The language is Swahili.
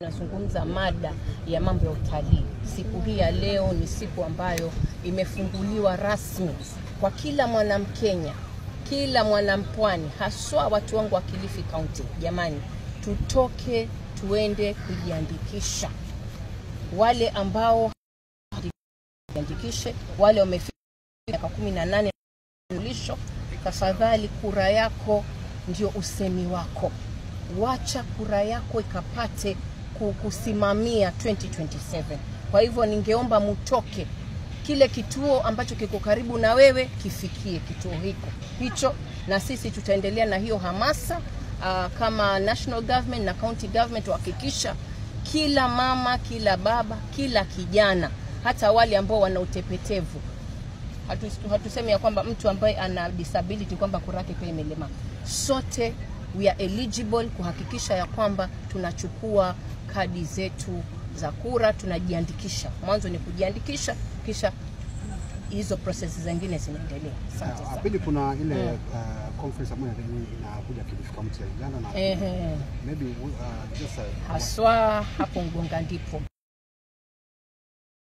Nazungumza mada ya mambo ya utalii. Siku hii ya leo ni siku ambayo imefunguliwa rasmi kwa kila mwanamkenya, kila mwanampwani, haswa watu wangu wa Kilifi County. Jamani, tutoke tuende kujiandikisha. Wale ambao jiandikishe, wale wamefika miaka 18 ulisho, tafadhali kura yako ndio usemi wako. Wacha kura yako ikapate kusimamia 2027. Kwa hivyo ningeomba mutoke, kile kituo ambacho kiko karibu na wewe kifikie kituo hicho, na sisi tutaendelea na hiyo hamasa kama national government na county government, kuhakikisha kila mama, kila baba, kila kijana, hata wale ambao wana utepetevu. Hatusemi ya kwamba mtu ambaye ana disability kwamba kura yake pia imelema. Sote we are eligible kuhakikisha ya kwamba tunachukua kadi zetu za kura, tunajiandikisha. Mwanzo ni kujiandikisha, kisha hizo processes zingine zinaendelea. Asante sana. Pili kuna ile conference ambayo inakuja Kilifi County ya Uganda na maybe just haswa hapo Ngonga ndipo